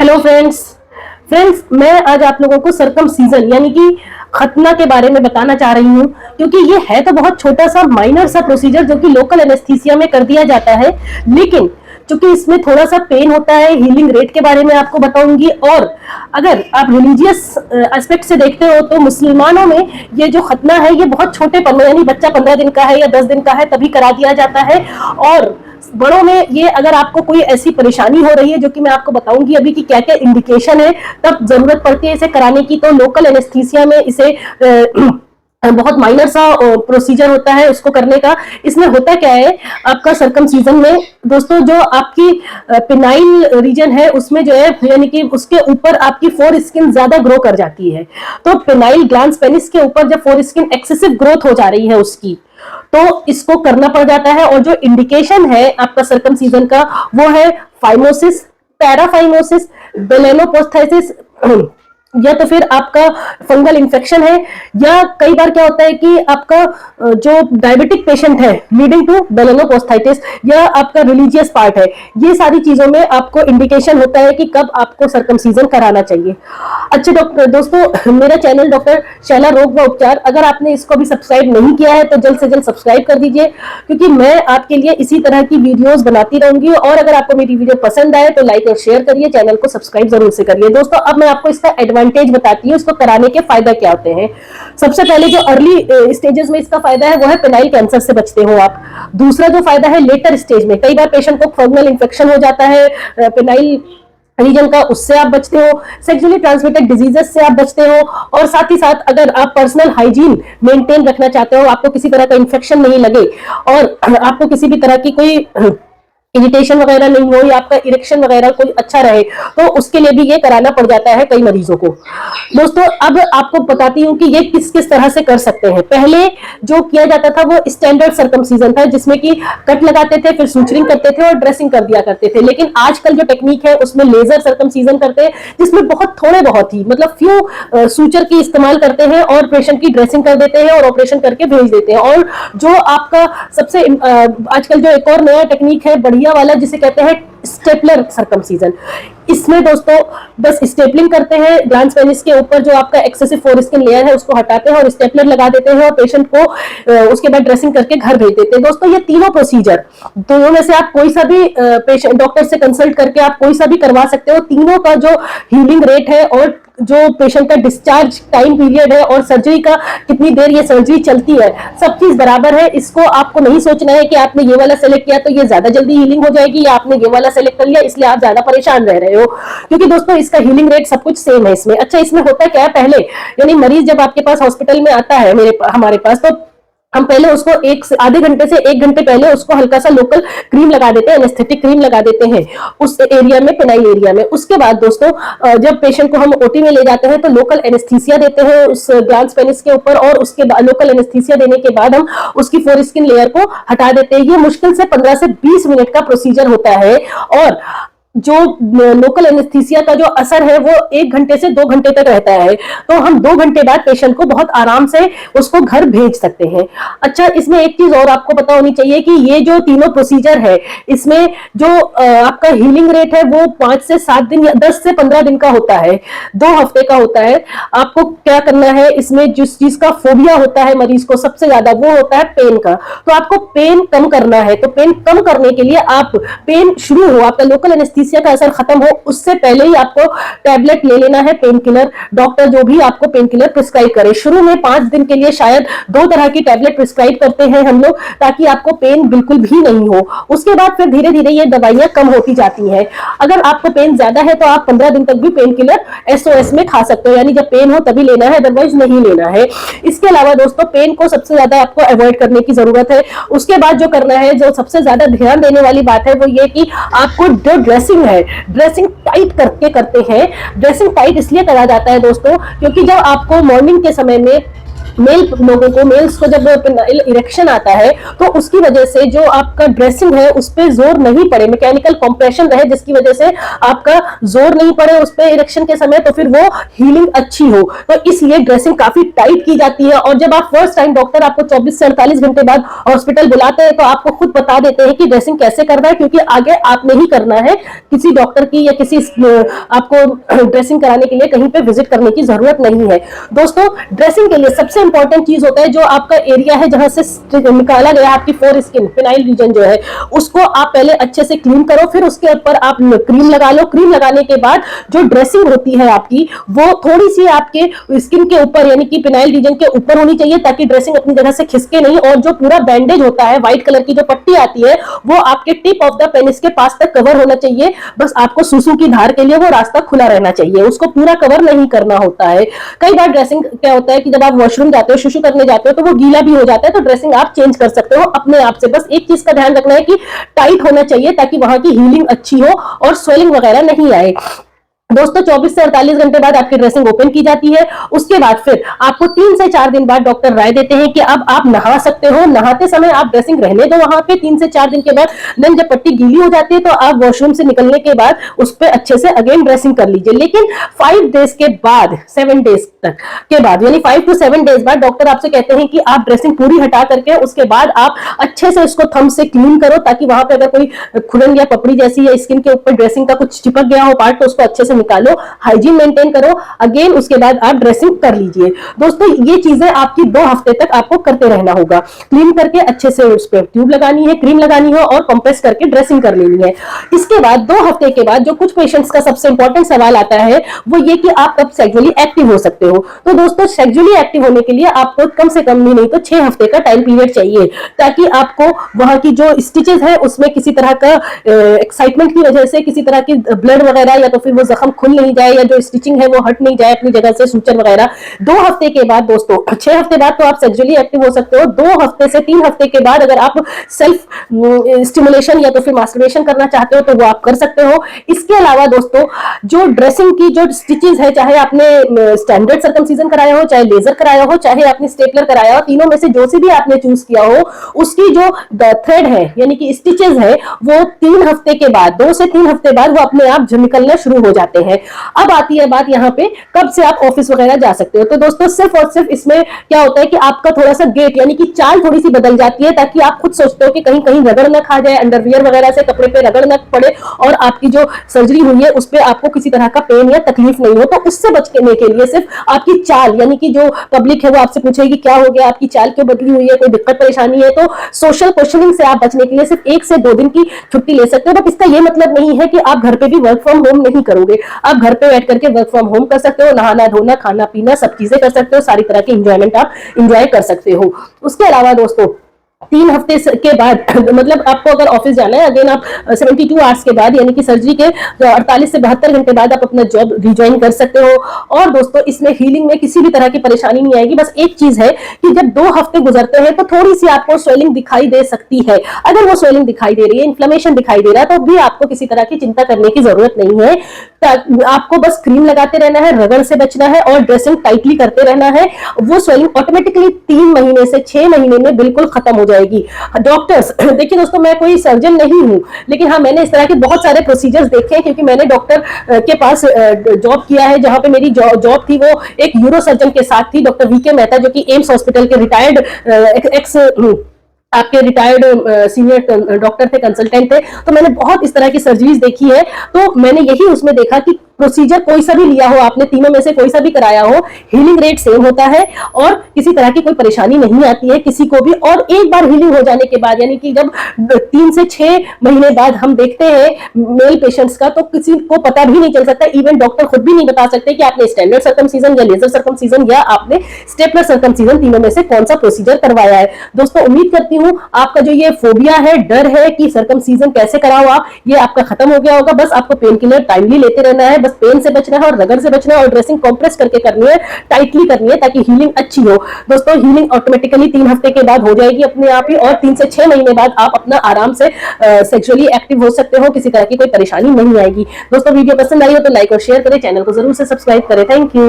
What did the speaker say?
Hello friends, मैं आज आप लोगों को सरकमसीजन यानी कि खतना के बारे में बताना चाह रही हूँ, क्योंकि ये है तो बहुत छोटा सा माइनर सा प्रोसीजर जो कि लोकल एनेस्थीसिया में कर दिया जाता है, लेकिन क्योंकि इसमें थोड़ा सा पेन होता है, हीलिंग रेट के बारे में आपको बताऊंगी। और अगर आप रिलीजियस एस्पेक्ट से देखते हो तो मुसलमानों में ये जो खतना है ये बहुत छोटे पल में, यानी बच्चा 15 दिन का है या 10 दिन का है तभी करा दिया जाता है। और बड़ों में ये अगर आपको कोई ऐसी परेशानी हो रही है जो कि मैं आपको बताऊंगी अभी कि क्या क्या इंडिकेशन है, तब जरूरत पड़ती है इसे कराने की, तो लोकल एनेस्थीसिया में इसे बहुत माइनर सा प्रोसीजर होता है उसको करने का। इसमें होता क्या है आपका सरकमसीजन में दोस्तों, जो आपकी पिनाइल रीजन है उसमें जो है यानी कि उसके ऊपर आपकी फोर स्किन ज्यादा ग्रो कर जाती है। तो पिनाइल ग्लैंड्स पेनिस के ऊपर जब फोर स्किन एक्सेसिव ग्रोथ हो जा रही है उसकी, तो इसको करना पड़ जाता है। और जो इंडिकेशन है आपका सरकमसीजन का वो है फाइमोसिस, पैराफाइमोसिस, बेलेनोपोस्थेसिस, या तो फिर आपका फंगल इन्फेक्शन है, या कई बार क्या होता है कि आपका जो डायबिटिक पेशेंट है लीडिंग टू बेलेनोपोस्थाइटिस, या आपका रिलीजियस पार्ट है। ये सारी चीजों में आपको इंडिकेशन होता है कि कब आपको सरकमसीजन कराना चाहिए। अच्छे दोस्तों, मेरा चैनल डॉक्टर शैला रोग व उपचार, अगर आपने इसको अभी सब्सक्राइब नहीं किया है तो जल्द से जल्द सब्सक्राइब कर दीजिए, क्योंकि मैं आपके लिए इसी तरह की वीडियोस बनाती रहूंगी। और अगर आपको मेरी वीडियो पसंद आए तो लाइक और शेयर करिए, चैनल को सब्सक्राइब जरूर से करिए। दोस्तों, अब मैं आपको इसका एडवांटेज बताती हूँ, इसको कराने के फायदा क्या होते हैं। सबसे पहले जो अर्ली स्टेजेस में इसका फायदा है वो है पेनाइल कैंसर से बचते हो आप। दूसरा जो फायदा है लेटर स्टेज में, कई बार पेशेंट को फंगल इन्फेक्शन हो जाता है पेनाइल रीजन का, उससे आप बचते हो। सेक्सुअली ट्रांसमिटेड डिजीजेस से आप बचते हो। और साथ ही साथ अगर आप पर्सनल हाइजीन मेंटेन रखना चाहते हो, आपको किसी तरह का इन्फेक्शन नहीं लगे और आपको किसी भी तरह की कोई इरिटेशन वगैरह नहीं हो, या आपका इरेक्शन वगैरह कोई अच्छा रहे, तो उसके लिए भी ये कराना पड़ जाता है कई मरीजों को। दोस्तों, अब आपको बताती हूँ कि ये किस किस तरह से कर सकते हैं। पहले जो किया जाता था वो स्टैंडर्ड सरकमसीजन था, जिसमें कि कट लगाते थे, फिर सूचरिंग करते थे और ड्रेसिंग कर दिया करते थे। लेकिन आजकल जो टेक्निक है उसमें लेजर सरकमसीजन करते हैं, जिसमें बहुत ही मतलब फ्यू सूचर की इस्तेमाल करते हैं और पेशेंट की ड्रेसिंग कर देते हैं और ऑपरेशन करके भेज देते हैं। और जो आपका सबसे आजकल जो एक और नया टेक्निक है बढ़िया वाला, जिसे कहते हैं स्टेपलर सरकमसीजन, इसमें दोस्तों बस स्टेपलिंग करते हैं ग्लैंड्स पेनिस के ऊपर, जो आपका एक्सेसिव फोर स्किन लेयर है उसको हटाते हैं और स्टेपलर लगा देते हैं और पेशेंट को उसके बाद ड्रेसिंग करके घर भेज देते हैं। दोस्तों, ये तीनों प्रोसीजर, दोनों में से आप कोई सा भी पेशेंट डॉक्टर से कंसल्ट करके आप कोई सा भी करवा सकते हो। तीनों का जो हीलिंग रेट है और जो पेशेंट का डिस्चार्ज टाइम पीरियड है और सर्जरी का कितनी देर ये सर्जरी चलती है, सब चीज बराबर है। इसको आपको नहीं सोचना है कि आपने ये वाला सेलेक्ट किया तो ये ज्यादा जल्दी हीलिंग हो जाएगी, या आपने ये वाला सेलेक्ट कर लिया इसलिए आप ज्यादा परेशान रह रहे हो, क्योंकि दोस्तों इसका हीलिंग रेट सब कुछ सेम है इसमें। अच्छा, इसमें होता क्या है, पहले यानी मरीज जब आपके पास हॉस्पिटल में आता है हमारे पास, तो हम पहले उसको आधे घंटे से 1 घंटे पहले उसको हल्का सा लोकल क्रीम लगा देते हैं, एनेस्थेटिक क्रीम लगा देते हैं उस एरिया में, पेनाइल एरिया में। उसके बाद दोस्तों जब पेशेंट को हम ओटी में ले जाते हैं तो लोकल एनेस्थीसिया देते हैं उस ग्लैंड्स पेनिस के ऊपर, और उसके बाद लोकल एनेस्थीसिया देने के बाद हम उसकी फोर स्किन लेयर को हटा देते हैं। ये मुश्किल से 15 से 20 मिनट का प्रोसीजर होता है, और जो लोकल एनेस्थीसिया का जो असर है वो 1 घंटे से 2 घंटे तक रहता है। तो हम 2 घंटे बाद पेशेंट को बहुत आराम से उसको घर भेज सकते हैं। अच्छा, इसमें एक चीज और आपको पता होनी चाहिए कि ये जो तीनों प्रोसीजर है, इसमें जो आपका हीलिंग रेट है वो 5 से 7 दिन या 10 से 15 दिन का होता है, 2 हफ्ते का होता है। आपको क्या करना है, इसमें जिस चीज का फोबिया होता है मरीज को सबसे ज्यादा, वो होता है पेन का। तो आपको पेन कम करना है, तो पेन कम करने के लिए आप पेन शुरू हो, आपका लोकल एनेस्थीसिया का असर खत्म हो, उससे पहले ही आपको टैबलेट ले लेना है पेन किलर। डॉक्टर जो भी आपको पेन किलर प्रिस्क्राइब करे, शुरू में 5 दिन के लिए शायद 2 तरह की टैबलेट प्रिस्क्राइब करते हैं हम लोग, ताकि आपको पेन बिल्कुल भी नहीं हो। उसके बाद फिर धीरे धीरे ये दवाइयां कम होती जाती हैं। अगर आपको पेन ज्यादा है तो आप 15 दिन तक भी पेन किलर SOS में खा सकते हो, यानी जब पेन हो तभी लेना है, अदरवाइज नहीं लेना है। इसके अलावा दोस्तों पेन को सबसे ज्यादा आपको अवॉइड करने की जरूरत है। उसके बाद जो करना है, जो सबसे ज्यादा ध्यान देने वाली बात है, वो ये कि आपको जो ड्रेसिंग है, ड्रेसिंग टाइट करके करते हैं। ड्रेसिंग टाइट इसलिए करा जाता है दोस्तों, क्योंकि जब आपको मॉर्निंग के समय में मेल लोगों को, मेल्स को जब पेनाइल इरेक्शन आता है तो उसकी वजह से जो आपका ड्रेसिंग है उस पर जोर नहीं पड़े, मैकेनिकल कंप्रेशन रहे जिसकी वजह से आपका जोर नहीं पड़े उस पर इरेक्शन के समय, तो फिर वो हीलिंग अच्छी हो, तो इसलिए ड्रेसिंग काफी टाइट की जाती है। और जब आप फर्स्ट टाइम डॉक्टर आपको 24 से 48 घंटे बाद हॉस्पिटल बुलाते हैं तो आपको खुद बता देते हैं कि ड्रेसिंग कैसे करना है, क्योंकि आगे आपने ही करना है, किसी डॉक्टर की या किसी आपको ड्रेसिंग कराने के लिए कहीं पे विजिट करने की जरूरत नहीं है। दोस्तों ड्रेसिंग के लिए सबसे इंपॉर्टेंट चीज होता है जो आपका एरिया है जहां से निकाला गया आपकी फोर स्किन फिनाइल रीजन जो है उसको आप पहले अच्छे से क्लीन करो, फिर उसके ऊपर आप क्रीम लगा लो। क्रीम लगाने के बाद जो ड्रेसिंग होती है आपकी वो थोड़ी सी आपके स्किन के ऊपर यानी कि फिनाइल रीजन के ऊपर होनी चाहिए ताकि ड्रेसिंग अपनी जगह से खिसके नहीं, और जो पूरा बैंडेज होता है व्हाइट कलर की जो पट्टी आती है वो आपके टिप ऑफ द पेनिस के पास तक कवर होना चाहिए। बस आपको सुसु की धार के लिए वो रास्ता खुला रहना चाहिए, उसको पूरा कवर नहीं करना होता है। कई बार ड्रेसिंग क्या होता है कि जब आप वॉशरूम जाते हो, सुसु करने जाते हो तो वो गीला भी हो जाता है, तो ड्रेसिंग आप चेंज कर सकते हो अपने आप से। बस एक चीज का ध्यान रखना है कि टाइट होना चाहिए ताकि वहां की हीलिंग अच्छी हो और स्वेलिंग वगैरह नहीं आए। दोस्तों 24 से 48 घंटे बाद आपकी ड्रेसिंग ओपन की जाती है। उसके बाद फिर आपको 3 से 4 दिन बाद डॉक्टर राय देते हैं कि अब आप नहा सकते हो। नहाते समय आप ड्रेसिंग रहने दो वहां पे 3 से 4 दिन के बाद, देन जब पट्टी गीली हो जाती है तो आप वॉशरूम से निकलने के बाद उस पर अच्छे से अगेन ड्रेसिंग कर लीजिए। लेकिन 5 डेज के बाद, 7 डेज तक के बाद यानी 5 to 7 डेज बाद डॉक्टर आपसे कहते हैं कि आप ड्रेसिंग पूरी हटा करके उसके बाद आप अच्छे से इसको थंब से क्लीन करो ताकि वहां पे अगर कोई खुरन या पपड़ी जैसी या स्किन के ऊपर ड्रेसिंग का कुछ चिपक गया हो पार्ट तो उसको अच्छे से निकालो, हाइजीन मेंटेन करो, अगेन उसके बाद आप ड्रेसिंग कर लीजिए। दोस्तों ये चीजें आपकी 2 हफ्ते तक आपको करते रहना होगा। क्लीन करके अच्छे से उस पर ट्यूब लगानी है, क्रीम लगानी है और कंप्रेस करके ड्रेसिंग कर लेनी है। इसके बाद 2 हफ्ते के बाद जो कुछ पेशेंट्स का सबसे इंपॉर्टेंट सवाल आता है वो ये कि आप कब सेक्सुअली एक्टिव हो सकते हो। तो दोस्तों सेक्सुअली एक्टिव होने के लिए आपको कम से कम नहीं तो 6 हफ्ते का टाइम पीरियड चाहिए ताकि आपको वहां की जो स्टिचेस है उसमें किसी तरह का एक्साइटमेंट की वजह से किसी तरह की ब्लड वगैरह या तो फिर वो जख्म खुल नहीं जाए या जो स्टिचिंग है वो हट नहीं जाए अपनी जगह से, सूचर वगैरह। 2 हफ्ते के बाद दोस्तों, 6 हफ्ते बाद तो आप सेक्सुअली एक्टिव हो सकते हो। 2 हफ्ते से 3 हफ्ते के बाद अगर आप सेल्फ स्टिमुलेशन या तो फिर मास्टरबेशन करना चाहते हो तो वो आप कर सकते हो। इसके अलावा दोस्तों जो ड्रेसिंग की जो स्टिचेस है, चाहे आपने स्टैंडर्ड सर्कमसीजन कराया हो, चाहे लेजर कराया हो, चाहे आपने स्टेपलर कराया हो, तीनों में से जो सी भी आपने चूज किया हो उसकी जो थ्रेड है यानी कि स्टिचेस है वो 3 हफ्ते के बाद, 2 से 3 हफ्ते बाद वो अपने आप निकलना शुरू हो जाते हैं। अब आती है बात यहाँ पे कब से आप ऑफिस वगैरह जा सकते हो। तो दोस्तों सिर्फ और सिर्फ इसमें क्या होता है कि आपका थोड़ा सा गेट यानी कि चाल थोड़ी सी बदल जाती है ताकि आप खुद सोचते हो कि कहीं कहीं रगड़ ना खा जाए, अंडरवियर वगैरह से कपड़े पे रगड़ ना पड़े और आपकी जो सर्जरी हुई है उस पर आपको किसी तरह का पेन या तकलीफ नहीं हो। तो उससे बचने के लिए सिर्फ आपकी चाल यानी कि जो पब्लिक है वो आपसे पूछेगी क्या हो गया, आपकी चाल क्यों बदली हुई है, कोई दिक्कत परेशानी है, तो सोशल क्वेश्चनिंग से आप बचने के लिए सिर्फ 1 से 2 दिन की छुट्टी ले सकते हो। बट इसका ये मतलब नहीं है कि आप घर पे भी वर्क फ्रॉम होम नहीं करोगे। आप घर पे बैठ करके वर्क फ्रॉम होम कर सकते हो, नहाना धोना खाना पीना सब चीजें कर सकते हो, सारी तरह की इंजॉयमेंट आप इंजॉय कर सकते हो। उसके अलावा दोस्तों 3 हफ्ते के बाद मतलब आपको अगर ऑफिस जाना है अगेन आप 72 आवर्स के बाद यानी कि सर्जरी के 48 से 72 घंटे बाद आप अपना जॉब रिज्वाइन कर सकते हो। और दोस्तों इसमें हीलिंग में किसी भी तरह की परेशानी नहीं आएगी। बस एक चीज है कि जब 2 हफ्ते गुजरते हैं तो थोड़ी सी आपको स्वेलिंग दिखाई दे सकती है। अगर वो स्वेलिंग दिखाई दे रही है, इन्फ्लेमेशन दिखाई दे रहा है, तो भी आपको किसी तरह की चिंता करने की जरूरत नहीं है। आपको बस क्रीम लगाते रहना है, रगड़ से बचना है और ड्रेसिंग टाइटली करते रहना है। वो स्वेलिंग ऑटोमेटिकली 3 महीने से 6 महीने में बिल्कुल खत्म हो जाएगी। डॉक्टर्स देखिए दोस्तों मैं कोई सर्जन नहीं हूं लेकिन हाँ मैंने इस तरह के बहुत सारे प्रोसीजर्स देखे हैं क्योंकि मैंने डॉक्टर के पास जॉब किया है। जहां पे मेरी जॉब थी वो एक यूरो सर्जन के साथ थी, डॉक्टर वीके मेहता जो कि एम्स हॉस्पिटल के रिटायर्ड एक्स आपके रिटायर्ड सीनियर डॉक्टर थे, कंसल्टेंट थे। तो मैंने बहुत इस तरह की सर्जरीज देखी है। तो मैंने यही उसमें देखा कि प्रोसीजर कोई सा भी लिया हो आपने, तीनों में से कोई सा भी कराया हो, हीलिंग रेट सेम होता है और किसी तरह की कोई परेशानी नहीं आती है किसी को भी। और एक बार हीलिंग हो जाने के बाद यानी कि जब 3 से 6 महीने बाद हम देखते हैं मेल पेशेंट्स का तो किसी को पता भी नहीं चल सकता, इवन डॉक्टर खुद भी नहीं बता सकते कि आपने स्टैंडर्ड सर्कमसीजन या लेजर सर्कमसीजन या आपने स्टेपलर सर्कमसीजन, तीनों में से कौन सा प्रोसीजर करवाया है। दोस्तों उम्मीद करती हूँ आपका जो ये फोबिया है, डर है कि सर्कमसीजन कैसे कराओ आप, ये आपका खत्म हो गया होगा। बस आपको पेन किलर टाइमली लेते रहना है, बस पेन से बचना है और रगड़ से बचना है और ड्रेसिंग कंप्रेस करके करनी है, टाइटली करनी है ताकि हीलिंग अच्छी हो। दोस्तों हीलिंग ऑटोमेटिकली 3 हफ्ते के बाद हो जाएगी अपने आप ही और 3 से 6 महीने बाद आप अपना आराम से सेक्सुअली एक्टिव हो सकते हो, किसी तरह की कोई परेशानी नहीं आएगी। दोस्तों वीडियो पसंद आई हो तो लाइक और शेयर करें, चैनल को जरूर से सब्सक्राइब करें। Thank you.